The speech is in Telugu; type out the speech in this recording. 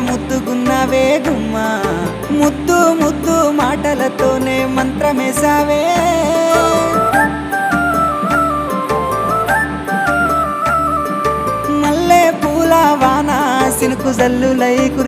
ముద్దుగున్నావే గుమ్మా, ముద్దు ముద్దు మాటలతోనే మంత్రమేసావే. మల్లె పూల వాన సినుకు జల్లులై